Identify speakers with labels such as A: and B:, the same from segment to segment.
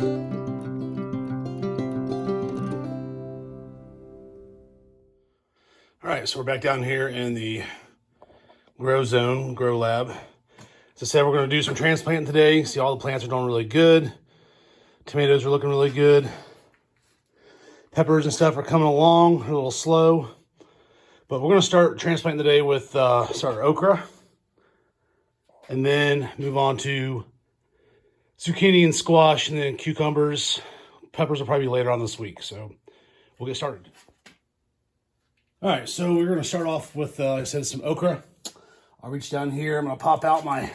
A: All right, so we're back down here in the grow zone, grow lab. As I said, we're going to do some transplanting today. See, all the plants are doing really good. Tomatoes are looking really good. Peppers and stuff are coming along, a little slow. But we're going to start transplanting today with start okra. And then move on to zucchini and squash, and then cucumbers. Peppers will probably be later on this week, so we'll get started. All right, so we're going to start off with, like I said, some okra. I'll reach down here. I'm going to pop out my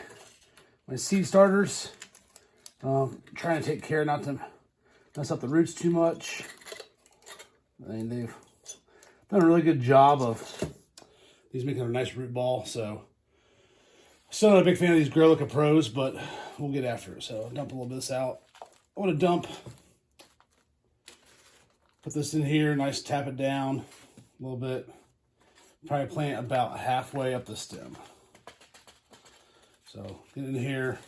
A: seed starters. Trying to take care not to mess up the roots too much. I mean, they've done a really good job of these making a nice root ball. So, still not a big fan of these Grow Like a Pros, but we'll get after it. So, dump a little bit of this out. I want to put this in here, nice, tap it down a little bit. Probably plant about halfway up the stem. So get in here.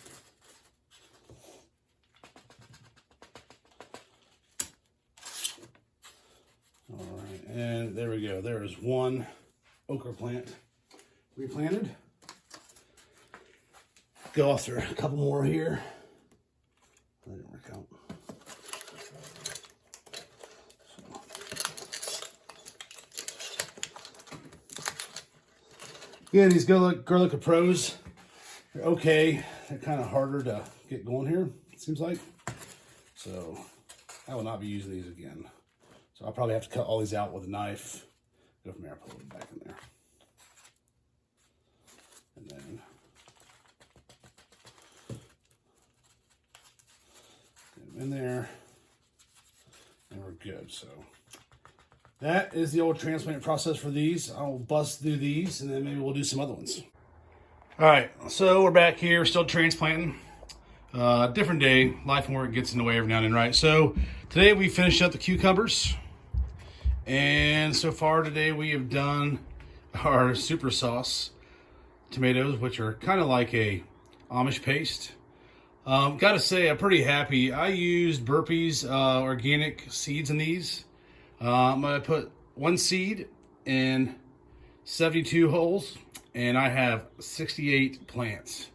A: All right, and there we go. There is one okra plant replanted. Go after a couple more here. That didn't work out. Yeah, these Grow Like a Pros, they're okay. They're kind of harder to get going here, it seems like. So I will not be using these again. So I'll probably have to cut all these out with a knife. Go from there, put a little back in there. And then get them in there. And we're good, so. That is the old transplant process for these. I'll bust through these, and then maybe we'll do some other ones. All right, so we're back here, still transplanting. Different day, life and work gets in the way every now and then, right? So today we finished up the cucumbers. And so far today we have done our super sauce tomatoes, which are kind of like a Amish paste. Gotta say, I'm pretty happy. I used Burpee's organic seeds in these. I'm going to put one seed in 72 holes, and I have 68 plants.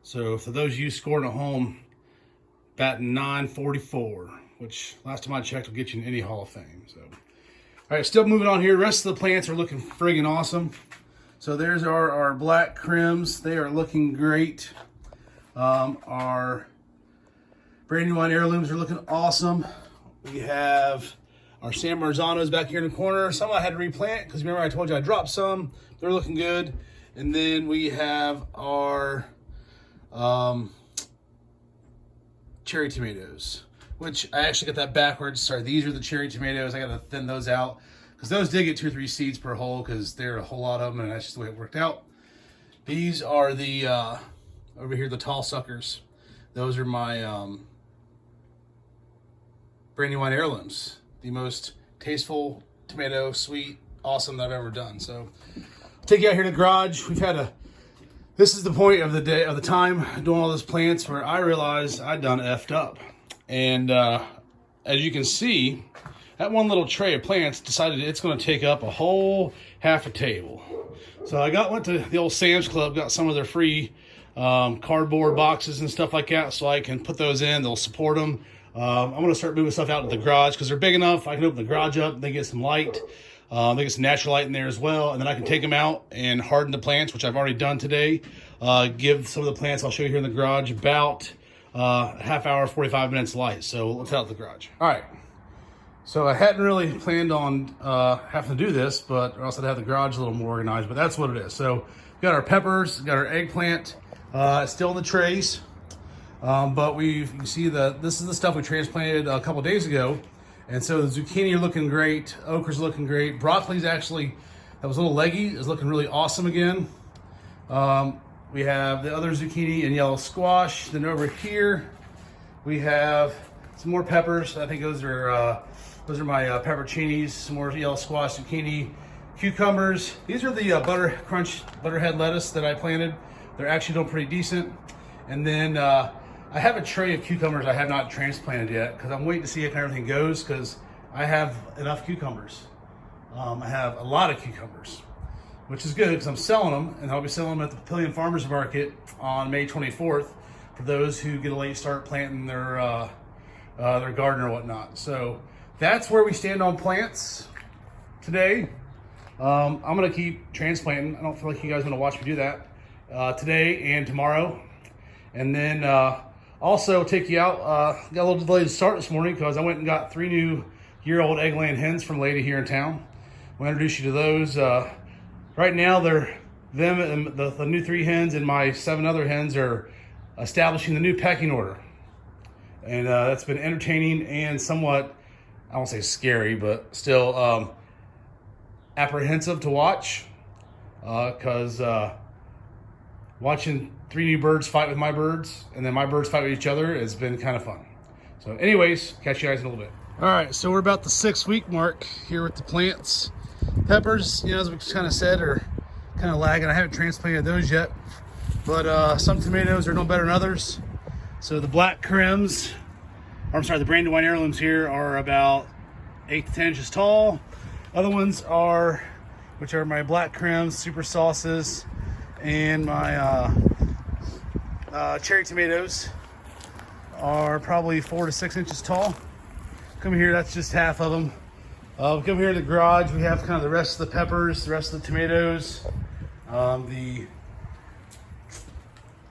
A: So for those of you scoring at home, batting 944, which last time I checked will get you in any Hall of Fame. So, all right, still moving on here. The rest of the plants are looking friggin' awesome. So there's our black crims. They are looking great. Our Brandywine heirlooms are looking awesome. We have our San Marzanos back here in the corner. Some I had to replant because remember I told you I dropped some. They're looking good. And then we have our cherry tomatoes, which I actually got that backwards. Sorry, these are the cherry tomatoes. I got to thin those out because those did get 2 or 3 seeds per hole because there are a whole lot of them, and that's just the way it worked out. These are the, over here, the tall suckers. Those are my Brandywine heirlooms. The most tasteful tomato, sweet, awesome that I've ever done. So I'll take you out here to the garage. This is the point of the day, of the time doing all those plants where I realized I'd done effed up. And as you can see, that one little tray of plants decided it's going to take up a whole half a table. So I went to the old Sam's Club, got some of their free cardboard boxes and stuff like that so I can put those in. They'll support them. I'm going to start moving stuff out to the garage because they're big enough. I can open the garage up, they get some light. They get some natural light in there as well. And then I can take them out and harden the plants, which I've already done today. Give some of the plants I'll show you here in the garage about a half hour, 45 minutes light. So let's head out to the garage. All right. So I hadn't really planned on having to do this, but or else I'd have the garage a little more organized. But that's what it is. So we got our peppers, got our eggplant, still in the trays. But you can see this is the stuff we transplanted a couple days ago. And so the zucchini are looking great. Okra's looking great. Broccoli's actually, that was a little leggy, is looking really awesome again. We have the other zucchini and yellow squash. Then over here, we have some more peppers. I think those are my pepperoncinis, some more yellow squash, zucchini, cucumbers. These are the Butter Crunch Butterhead lettuce that I planted. They're actually doing pretty decent. And then I have a tray of cucumbers I have not transplanted yet because I'm waiting to see how everything goes because I have enough cucumbers. I have a lot of cucumbers, which is good because I'm selling them, and I'll be selling them at the Papillion Farmers Market on May 24th for those who get a late start planting their garden or whatnot. So that's where we stand on plants today. I'm gonna keep transplanting. I don't feel like you guys want to watch me do that today and tomorrow, and then also take you out. Got a little delayed to start this morning because I went and got 3 new year-old egg-laying hens from a lady here in town. We'll introduce you to those. Right now, the new 3 hens and my 7 other hens are establishing the new pecking order, and that's been entertaining and somewhat, I won't say scary, but still apprehensive to watch because watching 3 new birds fight with my birds and then my birds fight with each other has been kind of fun. So anyways, catch you guys in a little bit. All right, so we're about the 6-week mark here with the plants. Peppers, you know, as we kind of said, are kind of lagging. I haven't transplanted those yet, but some tomatoes are no better than others. So the black crims, or I'm sorry, the Brandywine heirlooms here are about 8 to 10 inches tall. Other ones are, which are my black crims, super sauces, and my cherry tomatoes are probably 4 to 6 inches tall. Come here, that's just half of them. Come here in the garage, we have kind of the rest of the peppers, the rest of the tomatoes, the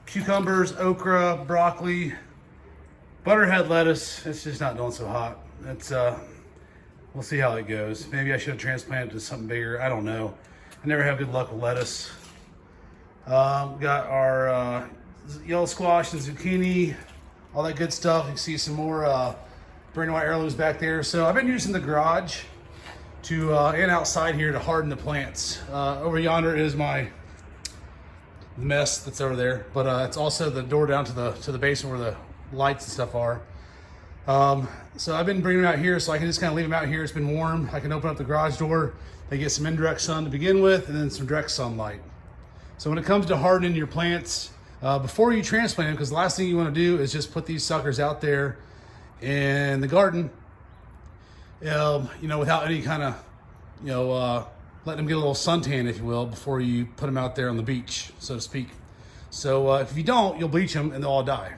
A: cucumbers, okra, broccoli, butterhead lettuce. It's just not doing so hot. It's we'll see how it goes. Maybe I should have transplanted to something bigger. I don't know. I never have good luck with lettuce. Got our yellow squash and zucchini, all that good stuff. You can see some more Brandywine heirlooms back there. So I've been using the garage to and outside here to harden the plants. Over yonder is my mess that's over there, but it's also the door down to the basement where the lights and stuff are. So I've been bringing them out here so I can just kind of leave them out here. It's been warm. I can open up the garage door. They get some indirect sun to begin with and then some direct sunlight. So when it comes to hardening your plants, before you transplant them, because the last thing you want to do is just put these suckers out there in the garden, you know, without any kind of, letting them get a little suntan, if you will, before you put them out there on the beach, so to speak. So if you don't, you'll bleach them and they'll all die.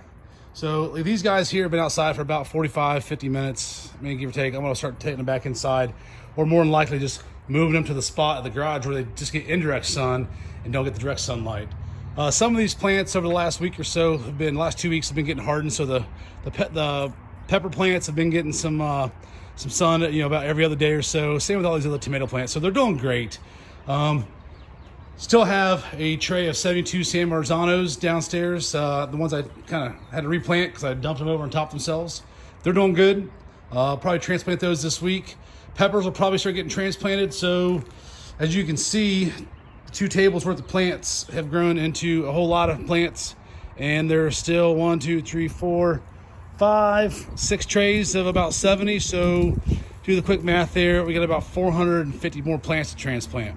A: So these guys here have been outside for about 45, 50 minutes, maybe give or take. I'm gonna start taking them back inside, or more than likely just moving them to the spot at the garage where they just get indirect sun and don't get the direct sunlight. Some of these plants over the last week or so last 2 weeks have been getting hardened. So the pepper plants have been getting some sun, about every other day or so. Same with all these other tomato plants. So they're doing great. Still have a tray of 72 San Marzanos downstairs. The ones I kind of had to replant because I dumped them over on top themselves. They're doing good. Probably transplant those this week. Peppers will probably start getting transplanted. So as you can see, 2 tables worth of plants have grown into a whole lot of plants, and there's still 1, 2, 3, 4, 5, 6 trays of about 70. So do the quick math there. We got about 450 more plants to transplant.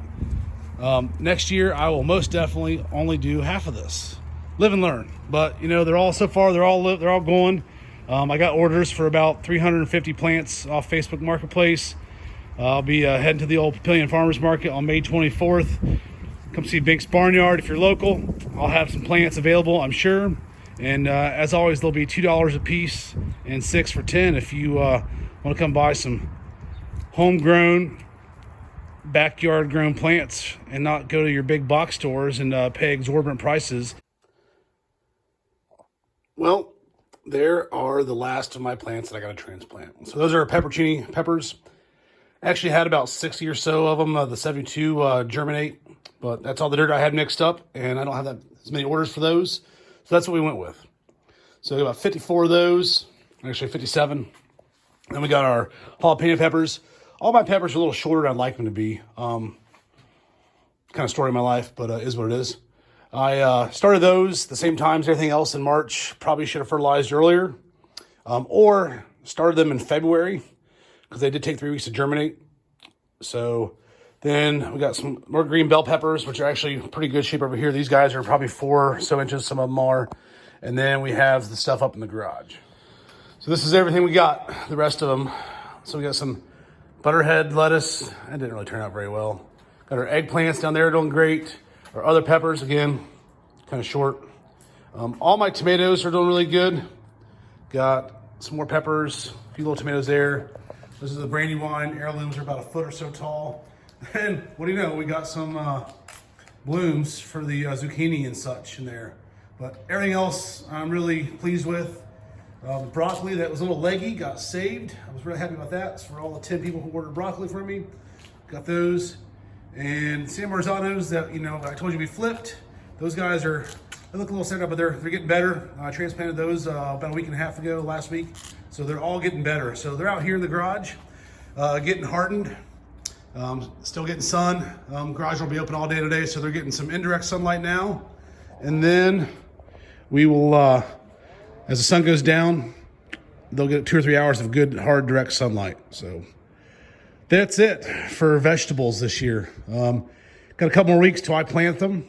A: Next year, I will most definitely only do half of this. Live and learn. But they're all going. I got orders for about 350 plants off Facebook Marketplace. I'll be heading to the old Papillion Farmers Market on May 24th. Come see Bink's Barnyard if you're local. I'll have some plants available, I'm sure. And as always, they'll be $2 a piece and 6 for 10 if you want to come buy some homegrown, backyard grown plants and not go to your big box stores and pay exorbitant prices. Well, there are the last of my plants that I got to transplant. So those are peppercini peppers. I actually had about 60 or so of them, the 72 germinate, but that's all the dirt I had mixed up, and I don't have as many orders for those. So that's what we went with. So we got about 54 of those, actually 57. Then we got our jalapeno peppers. All my peppers are a little shorter than I'd like them to be. Kind of story of my life, but is what it is. I started those the same time as everything else in March. Probably should have fertilized earlier, or started them in February because they did take 3 weeks to germinate. So then we got some more green bell peppers, which are actually pretty good shape over here. These guys are probably 4 or so inches. Some of them are. And then we have the stuff up in the garage. So this is everything we got, the rest of them. So we got some butterhead lettuce. That didn't really turn out very well. Got our eggplants down there doing great. Our other peppers, again, kind of short. All my tomatoes are doing really good. Got some more peppers, a few little tomatoes there. This is the Brandywine heirlooms, are about a foot or so tall. And what do you know, we got some blooms for the zucchini and such in there. But everything else I'm really pleased with. The broccoli that was a little leggy got saved. I was really happy about that. It's for all the 10 people who ordered broccoli from me. Got those. And San Marzanos that, you know, I told you we flipped. Those guys are, they look a little set up, but they're getting better. I transplanted those about a week and a half ago, last week. So they're all getting better. So they're out here in the garage, getting hardened. Still getting sun. Garage will be open all day today, so they're getting some indirect sunlight now. And then we will, as the sun goes down, they'll get 2 or 3 hours of good, hard, direct sunlight. So that's it for vegetables this year. Got a couple more weeks till I plant them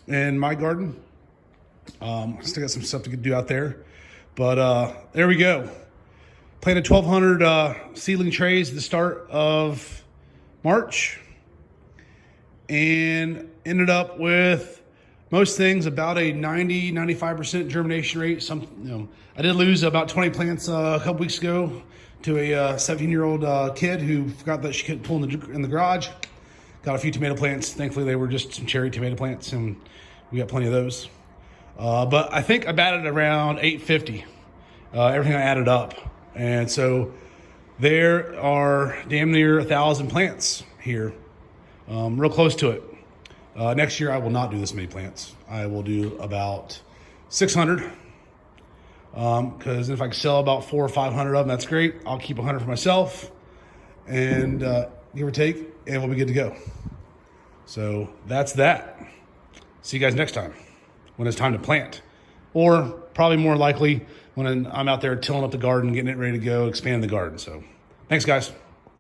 A: in my garden. Still got some stuff to do out there. But there we go. Planted 1,200 seedling trays at the start of March, and ended up with most things about a 90-95% germination rate. Some, you know, I did lose about 20 plants a couple weeks ago to a 17-year-old kid who forgot that she couldn't pull in the garage. Got a few tomato plants. Thankfully, they were just some cherry tomato plants, and we got plenty of those. But I think I batted around 850. Everything I added up, and so there are damn near 1,000 plants here, real close to it. Next year, I will not do this many plants. I will do about 600, because if I can sell about 400 or 500 of them, that's great. I'll keep 100 for myself, and give or take, and we'll be good to go. So that's that. See you guys next time when it's time to plant, or probably more likely when I'm out there tilling up the garden, getting it ready to go, expand the garden. So thanks, guys.